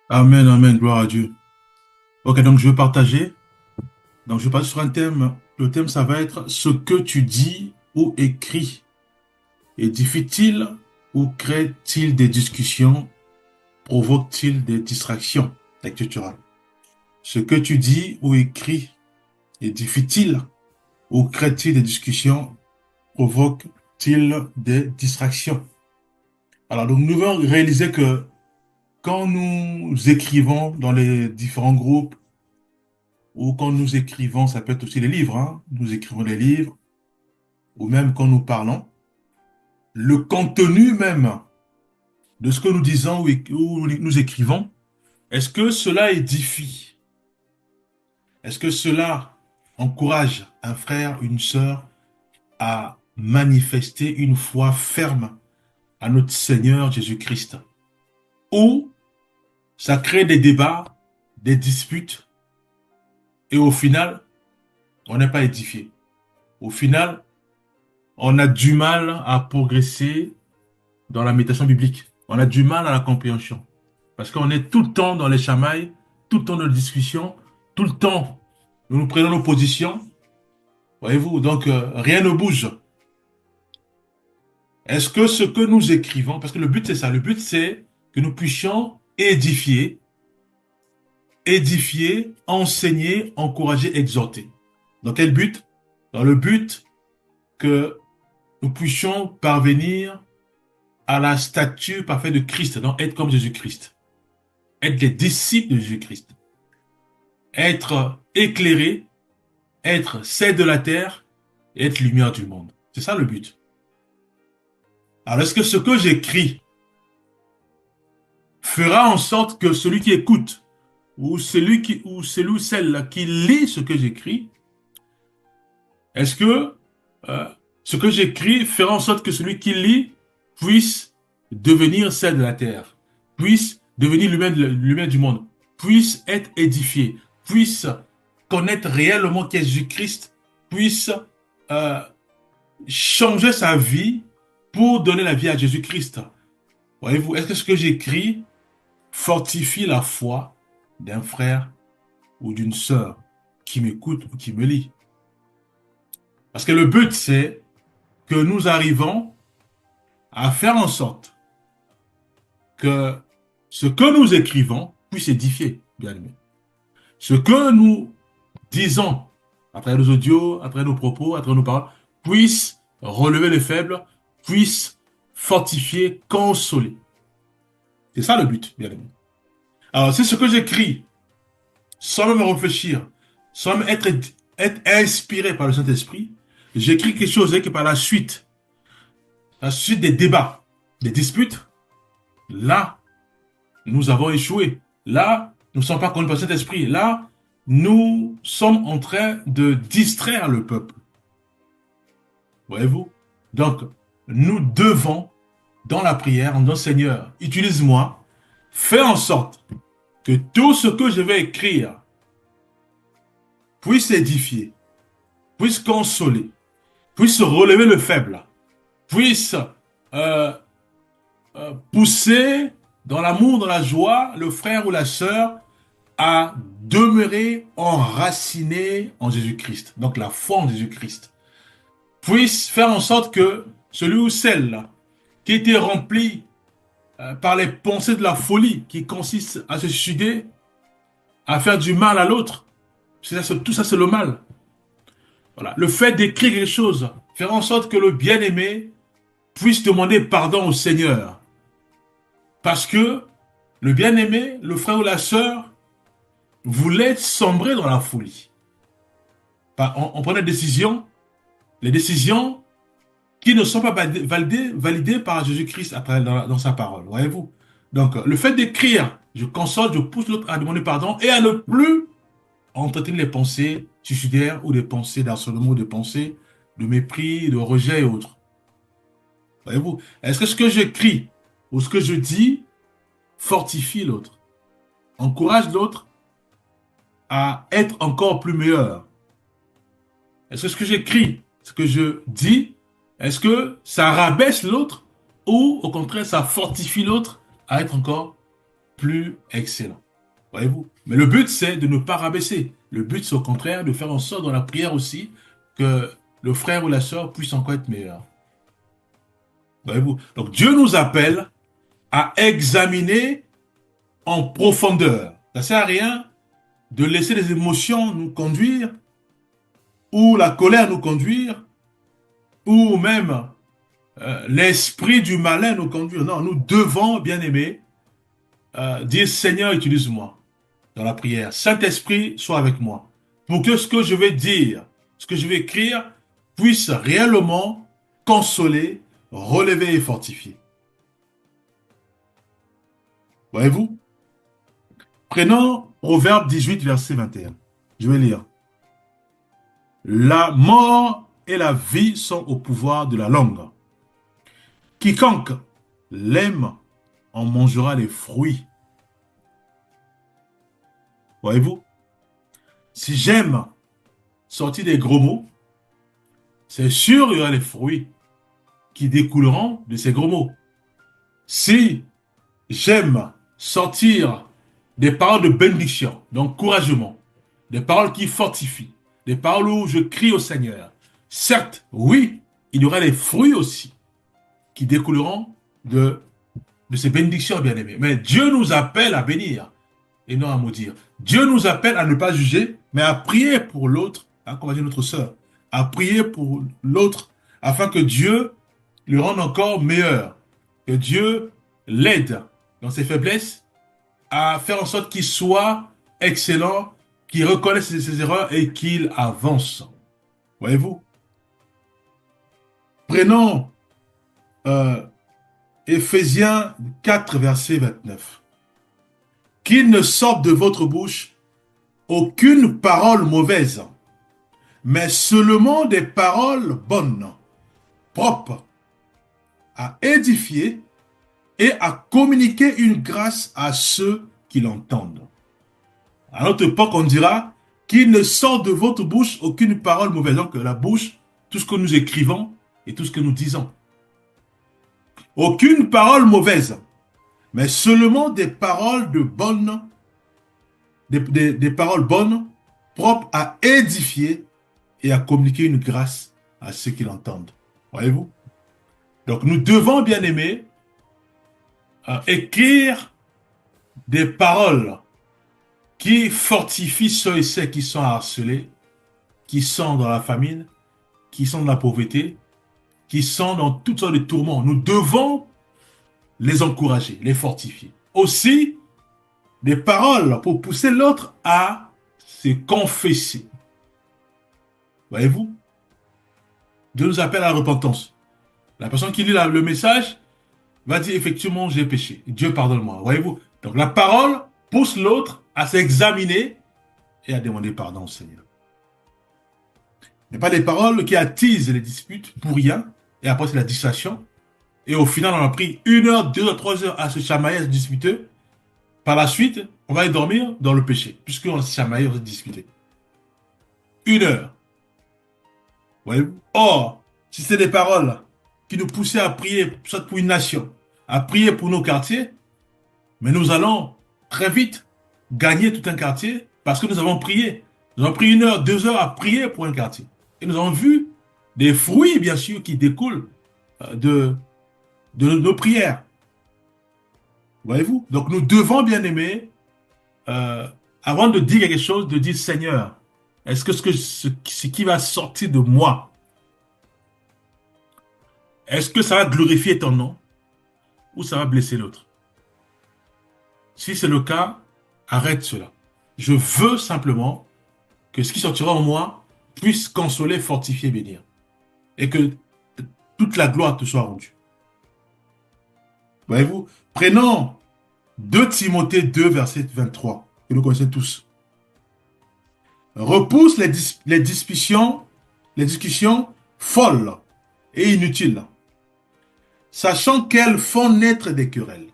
Amen, amen, gloire à Dieu. Ok, donc je vais partager. Donc je passe sur un thème. Le thème, ça va être ce que tu dis ou écris. Édifie-t-il ou crée-t-il des discussions? Provoque-t-il des distractions? Etc. Ce que tu dis ou écris. Édifie-t-il ou crée-t-il des discussions? Provoque-t-il des distractions? Alors, donc nous devons réaliser que quand nous écrivons dans les différents groupes, ou quand nous écrivons, ça peut être aussi les livres, hein. Nous écrivons des livres, ou même quand nous parlons, le contenu même de ce que nous disons ou nous écrivons, est-ce que cela édifie? Est-ce que cela encourage un frère, une sœur à manifester une foi ferme à notre Seigneur Jésus-Christ? Ou ça crée des débats, des disputes, et au final, on n'est pas édifié. Au final, on a du mal à progresser dans la méditation biblique. On a du mal à la compréhension. Parce qu'on est tout le temps dans les chamailles, tout le temps dans les discussions, tout le temps nous prenons nos positions. Voyez-vous, donc rien ne bouge. Est-ce que ce que nous écrivons, parce que le but c'est ça, le but c'est que nous puissions édifier, enseigner, encourager, exhorter. Dans quel but? Dans le but que nous puissions parvenir à la stature parfaite de Christ, donc être comme Jésus-Christ, être des disciples de Jésus-Christ, être éclairé, être sel de la terre et être lumière du monde. C'est ça le but. Alors, est-ce que ce que j'écris fera en sorte que celui qui écoute ou celui ou celle qui lit ce que j'écris, est-ce que euh, ce que j'écris fera en sorte que celui qui lit puisse devenir sel de la terre, puisse devenir lumière du monde, puisse être édifié, puisse connaître réellement qui est Jésus-Christ, puisse euh, changer sa vie pour donner la vie à Jésus-Christ. Voyez-vous, est-ce que ce que j'écris fortifie la foi d'un frère ou d'une sœur qui m'écoute ou qui me lit? Parce que le but, c'est que nous arrivons à faire en sorte que ce que nous écrivons puisse édifier, bien aimé. Ce que nous disons à travers nos audios, à travers nos propos, à travers nos paroles, puisse relever les faibles, puisse fortifier, consoler. C'est ça le but, bien aimé. Alors, c'est ce que j'écris, sans même réfléchir, sans même être inspiré par le Saint-Esprit. J'écris quelque chose et que par la suite des débats, des disputes, là, nous avons échoué. Là, nous ne sommes pas conduits par le Saint-Esprit. Là, nous sommes en train de distraire le peuple. Voyez-vous? Donc, nous devons, dans la prière, en disant Seigneur, utilise-moi, fais en sorte que tout ce que je vais écrire puisse édifier, puisse consoler, puisse relever le faible, puisse euh, pousser dans l'amour, dans la joie, le frère ou la sœur à demeurer enraciné en Jésus-Christ. Donc la foi en Jésus-Christ puisse faire en sorte que celui ou celle qui était rempli par les pensées de la folie, qui consiste à se suicider, à faire du mal à l'autre, tout ça c'est le mal. Voilà. Le fait d'écrire quelque chose, faire en sorte que le bien-aimé puisse demander pardon au Seigneur. Parce que le bien-aimé, le frère ou la sœur, voulait sombrer dans la folie. On prend des décisions, les décisions qui ne sont pas validées par Jésus-Christ dans sa parole, voyez-vous. Donc, le fait d'écrire, je console, je pousse l'autre à demander pardon et à ne plus entretenir les pensées suicidaires ou des pensées d'harcèlement, ou des pensées de mépris, de rejet et autres. Voyez-vous, est-ce que ce que j'écris ou ce que je dis fortifie l'autre, encourage l'autre à être encore plus meilleur? Est-ce que ce que j'écris, ce que je dis, est-ce que ça rabaisse l'autre ou au contraire ça fortifie l'autre à être encore plus excellent. Voyez-vous? Mais le but, c'est de ne pas rabaisser. Le but, c'est au contraire de faire en sorte dans la prière aussi que le frère ou la sœur puisse encore être meilleur. Voyez-vous? Donc Dieu nous appelle à examiner en profondeur. Ça ne sert à rien de laisser les émotions nous conduire, ou la colère nous conduire, ou même l'esprit du malin nous conduire. Non, nous devons, bien aimé, dire Seigneur, utilise-moi dans la prière. Saint-Esprit, sois avec moi. Pour que ce que je vais dire, ce que je vais écrire, puisse réellement consoler, relever et fortifier. Voyez-vous? Prenons Proverbe 18, verset 21. Je vais lire. La mort et la vie sont au pouvoir de la langue. Quiconque l'aime en mangera les fruits. Voyez-vous? Si j'aime sortir des gros mots, c'est sûr il y aura les fruits qui découleront de ces gros mots. Si j'aime sortir des paroles de bénédiction, d'encouragement, des paroles qui fortifient, des paroles où je crie au Seigneur, certes, oui, il y aura les fruits aussi qui découleront de ces bénédictions, bien-aimés. Mais Dieu nous appelle à bénir et non à maudire. Dieu nous appelle à ne pas juger, mais à prier pour l'autre, hein, comme a dit notre sœur, à prier pour l'autre afin que Dieu le rende encore meilleur, que Dieu l'aide dans ses faiblesses à faire en sorte qu'il soit excellent, qu'il reconnaisse ses erreurs et qu'il avance. Voyez-vous? Prenons Éphésiens 4, verset 29. Qu'il ne sorte de votre bouche aucune parole mauvaise, mais seulement des paroles bonnes, propres, à édifier et à communiquer une grâce à ceux qui l'entendent. À notre époque, on dira qu'il ne sort de votre bouche aucune parole mauvaise. Donc la bouche, tout ce que nous écrivons et tout ce que nous disons. Aucune parole mauvaise, mais seulement des paroles de bonnes, des paroles bonnes, propres à édifier et à communiquer une grâce à ceux qui l'entendent. Voyez-vous? Donc nous devons, bien aimer, écrire des paroles qui fortifient ceux et celles qui sont harcelés, qui sont dans la famine, qui sont dans la pauvreté, qui sont dans toutes sortes de tourments. Nous devons les encourager, les fortifier. Aussi, des paroles pour pousser l'autre à se confesser. Voyez-vous? Dieu nous appelle à la repentance. La personne qui lit le message va dire effectivement j'ai péché. Dieu pardonne-moi. Voyez-vous? Donc la parole pousse l'autre à s'examiner et à demander pardon au Seigneur. Il n'y a pas des paroles qui attisent les disputes pour rien et après c'est la distraction. Et au final, on a pris 1 heure, 2 heures, 3 heures à se chamailler, à se disputer. Par la suite, on va y dormir dans le péché, puisqu'on se chamaille, on se disputer. 1 heure. Voyez-vous? Or, si c'est des paroles qui nous poussaient à prier, soit pour une nation, à prier pour nos quartiers, mais nous allons très vite gagner tout un quartier parce que nous avons prié. Nous avons pris 1 heure, 2 heures à prier pour un quartier. Et nous avons vu des fruits, bien sûr, qui découlent de nos prières. Voyez-vous? Donc nous devons, bien aimer, avant de dire quelque chose, de dire Seigneur, est-ce que ce qui va sortir de moi, est-ce que ça va glorifier ton nom ou ça va blesser l'autre? Si c'est le cas, arrête cela. Je veux simplement que ce qui sortira en moi puisse consoler, fortifier, bénir. Et que toute la gloire te soit rendue. Voyez-vous? Prenons 2 Timothée 2, verset 23, que nous connaissons tous. Repousse les discussions folles et inutiles, sachant qu'elles font naître des querelles.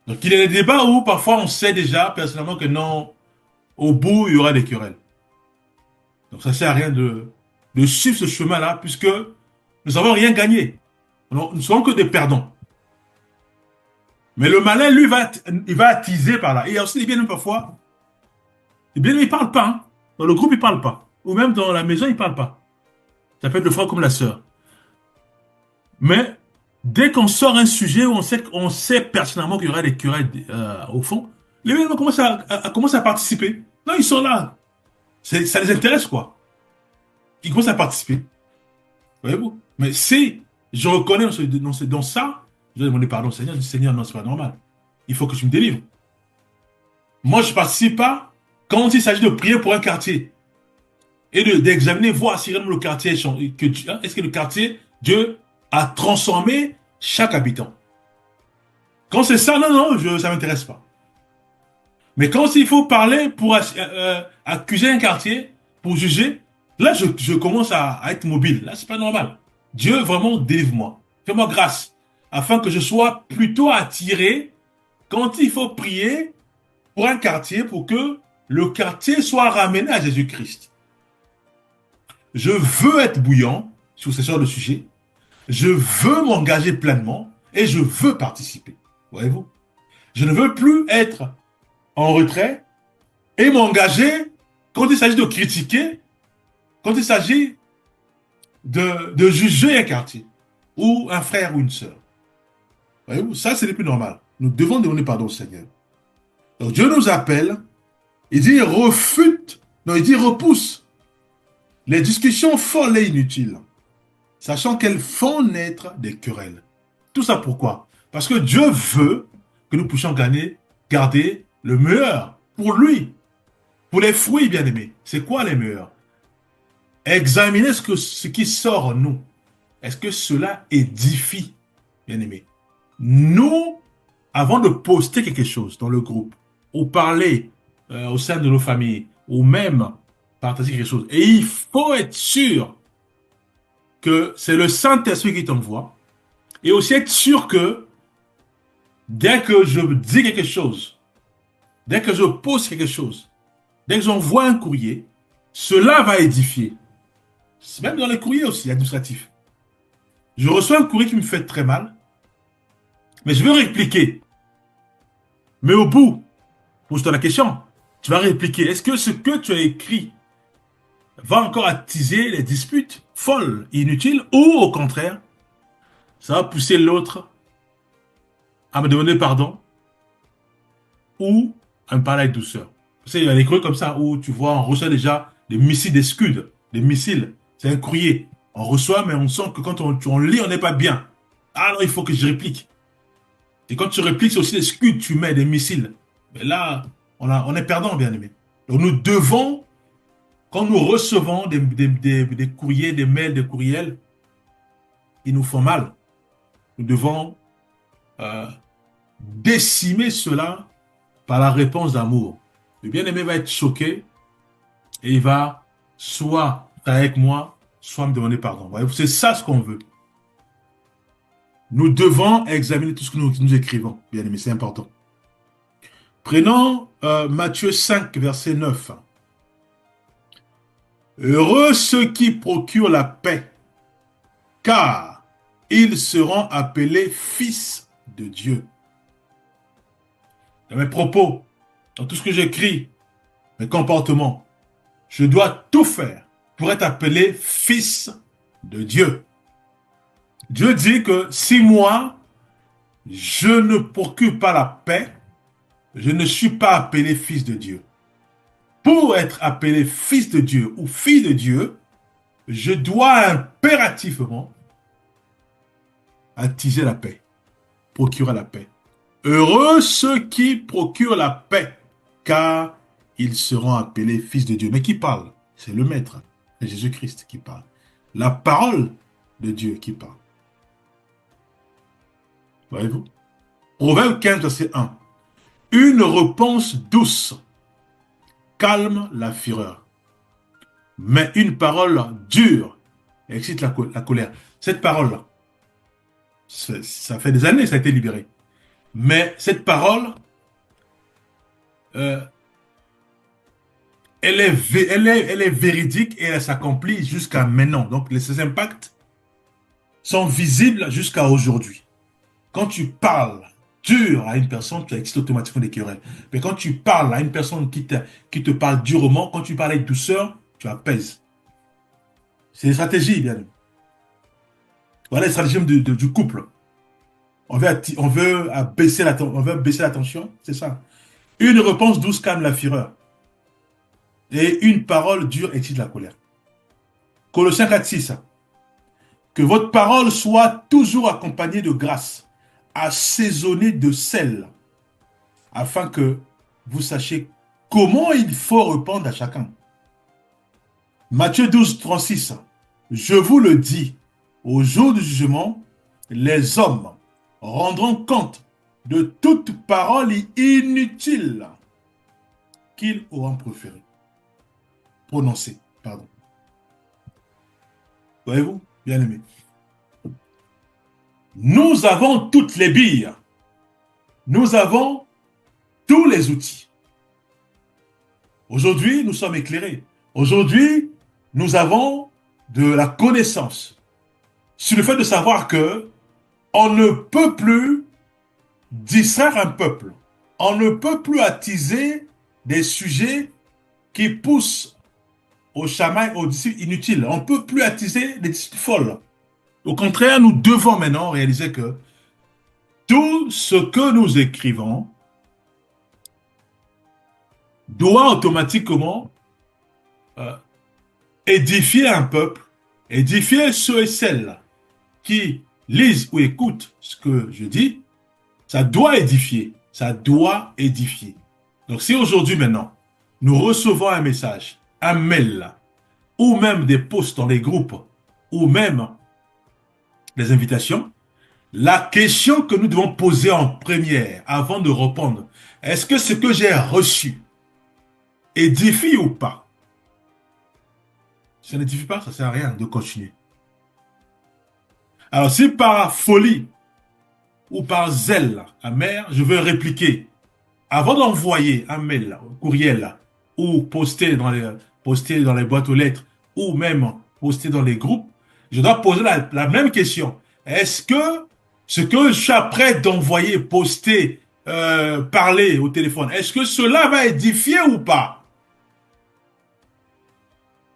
Donc il y a des débats où parfois on sait déjà personnellement que non, au bout il y aura des querelles. Donc ça ne sert à rien de suivre ce chemin-là puisque nous n'avons rien gagné. Nous ne sommes que des perdants. Mais le malin, lui, il va attiser par là. Et il y a aussi les bien-aimés parfois. Les bien-aimés, ils ne parlent pas. Hein. Dans le groupe, ils ne parlent pas. Ou même dans la maison, ils ne parlent pas. Ça peut être le frère comme la sœur. Mais dès qu'on sort un sujet où on sait personnellement qu'il y aura des querelles au fond, les bien-aimés commencent commencer à participer. Non, ils sont là. Ça les intéresse, quoi. Ils commencent à participer. Voyez-vous? Mais si je reconnais dans ça, je dois demander pardon au Seigneur. Je dis, Seigneur, non, c'est pas normal. Il faut que tu me délivres. Moi, je ne participe pas quand il s'agit de prier pour un quartier et d'examiner, voir si vraiment le quartier est-ce que le quartier, Dieu a transformé chaque habitant. Quand c'est ça, non, non, ça ne m'intéresse pas. Mais quand il faut parler pour accuser un quartier, pour juger, là, je commence à être mobile. Là, c'est pas normal. Dieu, vraiment, délivre-moi. Fais-moi grâce, afin que je sois plutôt attiré quand il faut prier pour un quartier, pour que le quartier soit ramené à Jésus-Christ. Je veux être bouillant sur ce genre de sujet. Je veux m'engager pleinement et je veux participer. Voyez-vous? Je ne veux plus être en retrait et m'engager quand il s'agit de critiquer, quand il s'agit de juger un quartier ou un frère ou une sœur. Voyez-vous? Ça, c'est le plus normal. Nous devons demander pardon au Seigneur. Donc Dieu nous appelle, il dit refute, non, il dit repousse les discussions folles et inutiles, sachant qu'elles font naître des querelles. Tout ça pourquoi? Parce que Dieu veut que nous puissions garder le meilleur pour lui, pour les fruits bien-aimés. C'est quoi les meilleurs? Examiner ce qui sort en nous. Est-ce que cela édifie, bien-aimés? Nous, avant de poster quelque chose dans le groupe, ou parler au sein de nos familles, ou même partager quelque chose, et il faut être sûr que c'est le Saint-Esprit qui t'envoie, et aussi être sûr que dès que je dis quelque chose, dès que je pose quelque chose, dès que j'envoie un courrier, cela va édifier. C'est même dans les courriers aussi administratifs. Je reçois un courrier qui me fait très mal, mais je veux répliquer. Mais au bout, pose-toi la question, tu vas répliquer. Est-ce que ce que tu as écrit va encore attiser les disputes folles, inutiles, ou au contraire, ça va pousser l'autre à me demander pardon ou à me parler avec douceur. Parce qu'il y a des courriers comme ça où tu vois, on reçoit déjà des missiles d'escuds, des missiles. C'est un courrier. On reçoit, mais on sent que quand on lit, on n'est pas bien. Ah non, il faut que je réplique. Et quand tu répliques, c'est aussi des scuds, tu mets des missiles. Mais là, on est perdant, bien aimé. Donc nous devons, quand nous recevons des courriers, des mails, des courriels, ils nous font mal. Nous devons euh, décimer cela par la réponse d'amour. Le bien-aimé va être choqué et il va soit être avec moi, soit me demander pardon. Voyez-vous, c'est ça ce qu'on veut. Nous devons examiner tout ce que nous écrivons, bien-aimé, c'est important. Prenons Matthieu 5, verset 9. Heureux ceux qui procurent la paix, car ils seront appelés fils de Dieu. Dans mes propos, dans tout ce que j'écris, mes comportements, je dois tout faire pour être appelé fils de Dieu. Dieu dit que si moi, je ne procure pas la paix, je ne suis pas appelé fils de Dieu. Pour être appelé fils de Dieu ou fille de Dieu, je dois impérativement attiser la paix, procurer la paix. Heureux ceux qui procurent la paix, car ils seront appelés fils de Dieu. Mais qui parle? C'est le Maître, c'est Jésus-Christ qui parle. La parole de Dieu qui parle. Voyez-vous? Proverbe 15, verset 1. Une réponse douce calme la fureur, mais une parole dure excite la colère. Cette parole-là, ça fait des années que ça a été libéré. Mais cette parole, euh, elle est véridique et elle s'accomplit jusqu'à maintenant. Donc, ses impacts sont visibles jusqu'à aujourd'hui. Quand tu parles, dur à une personne, tu excites automatiquement des querelles. Mais quand tu parles à une personne qui te parle durement, quand tu parles avec douceur, tu apaises. C'est une stratégie, bien. Voilà les stratégies du couple. On veut on veut baisser la tension, c'est ça. Une réponse douce calme la fureur. Et une parole dure excite la colère. Colossiens 4:6. Que votre parole soit toujours accompagnée de grâce, assaisonnée de sel, afin que vous sachiez comment il faut répondre à chacun. Matthieu 12:36. Je vous le dis, au jour du jugement, les hommes rendront compte de toute parole inutile qu'ils auront prononcée. Pardon. Voyez-vous, bien aimé. Nous avons toutes les billes. Nous avons tous les outils. Aujourd'hui, nous sommes éclairés. Aujourd'hui, nous avons de la connaissance sur le fait de savoir que on ne peut plus distraire un peuple. On ne peut plus attiser des sujets qui poussent au chamail, aux disciples inutiles. On ne peut plus attiser des disciples folles. Au contraire, nous devons maintenant réaliser que tout ce que nous écrivons doit automatiquement euh, édifier un peuple, édifier ceux et celles qui lisent ou écoutent ce que je dis. Ça doit édifier, ça doit édifier. Donc si aujourd'hui maintenant, nous recevons un message, un mail, ou même des posts dans les groupes, ou même des invitations, la question que nous devons poser en première, avant de répondre, est-ce que ce que j'ai reçu édifie ou pas? Si ça n'édifie pas, ça ne sert à rien de continuer. Alors si par folie ou par zèle amer, je veux répliquer, avant d'envoyer un mail, un courriel, ou poster dans les boîtes aux lettres, ou même poster dans les groupes, je dois poser la même question. Est-ce que ce que je suis prêt d'envoyer, poster, parler au téléphone, est-ce que cela va édifier ou pas?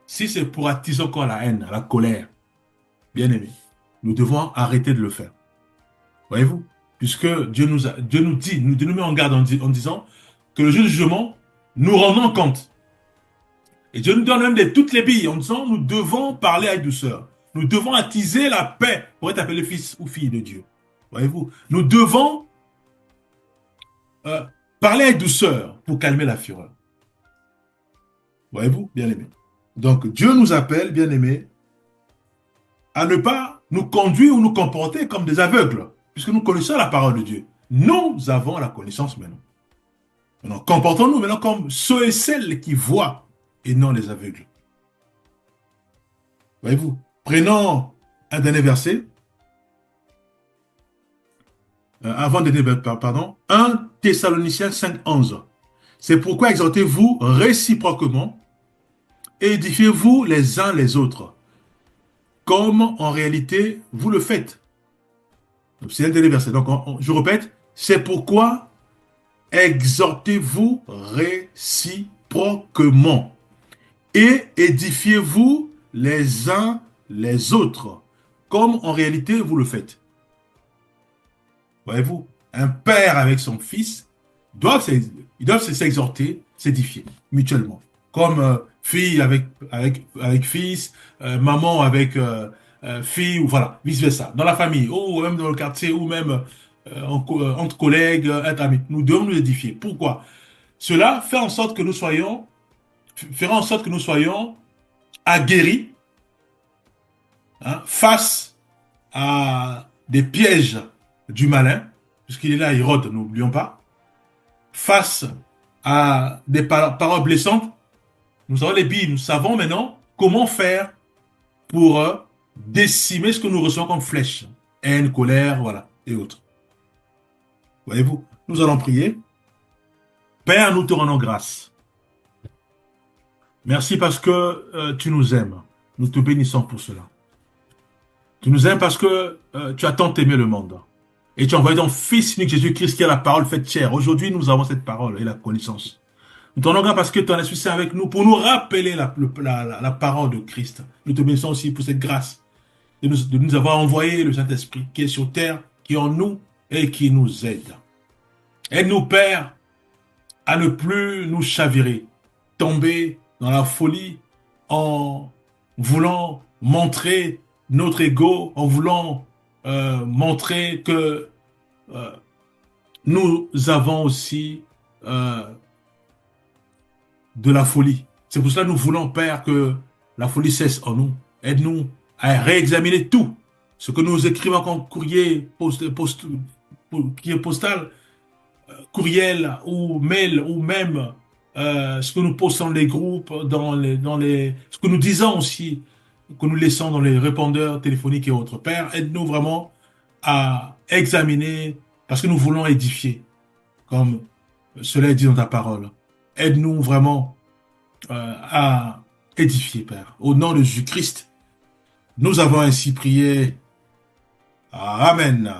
Si c'est pour attiser encore la haine, la colère, bien aimé, nous devons arrêter de le faire. Voyez-vous? Puisque Dieu nous dit, Dieu nous met en garde en disant que le jour du jugement, nous rendons compte. Et Dieu nous donne même toutes les billes en disant nous devons parler avec douceur. Nous devons attiser la paix pour être appelé fils ou fille de Dieu. Voyez-vous? Nous devons parler avec douceur pour calmer la fureur. Voyez-vous, bien-aimés? Donc Dieu nous appelle, bien-aimés, à ne pas nous conduire ou nous comporter comme des aveugles, puisque nous connaissons la parole de Dieu. Nous avons la connaissance maintenant. Maintenant, comportons-nous maintenant comme ceux et celles qui voient et non les aveugles. Voyez-vous? Prenons un dernier verset. Pardon. 1 Thessaloniciens 5:11. C'est pourquoi exhortez-vous réciproquement et édifiez-vous les uns les autres, comme en réalité vous le faites. C'est un dernier verset. Donc, je répète, c'est pourquoi exhortez-vous réciproquement et édifiez-vous les uns les autres, comme en réalité vous le faites. Voyez-vous, un père avec son fils, ils doivent s'exhorter, s'édifier mutuellement. Comme fille avec fils, maman avec fille, ou voilà, vice-versa. Dans la famille, ou même dans le quartier, ou même entre collègues, entre amis. Nous devons nous édifier. Pourquoi? Cela fait en sorte que nous soyons, fera en sorte que nous soyons aguerris, hein, face à des pièges du malin, puisqu'il est là, il rôde, n'oublions pas, face à des paroles blessantes, nous avons les billes, nous savons maintenant comment faire pour décimer ce que nous recevons comme flèche, haine, colère, voilà, et autres. Voyez-vous, nous allons prier. Père, nous te rendons grâce. Merci parce que tu nous aimes. Nous te bénissons pour cela. Tu nous aimes parce que tu as tant aimé le monde. Et tu as envoyé ton Fils unique Jésus-Christ qui est la parole faite chair. Aujourd'hui, nous avons cette parole et la connaissance. Nous te rendons grâce parce que ton Esprit Saint est avec nous pour nous rappeler la parole de Christ. Nous te bénissons aussi pour cette grâce de nous avoir envoyé le Saint-Esprit qui est sur terre, qui est en nous et qui nous aide. Aide-nous, Père, à ne plus nous chavirer, tomber dans la folie en voulant montrer notre ego, en voulant montrer que euh, nous avons aussi euh, de la folie. C'est pour cela que nous voulons, Père, que la folie cesse en nous. Aide-nous à réexaminer tout ce que nous écrivons comme courrier, courrier postal, courriel ou mail, ou même ce que nous postons dans les groupes, ce que nous disons aussi, que nous laissons dans les répondeurs téléphoniques et autres. Père, aide-nous vraiment à examiner, parce que nous voulons édifier, comme cela est dit dans ta parole. Aide-nous vraiment à édifier, Père. Au nom de Jésus-Christ, nous avons ainsi prié. Amen.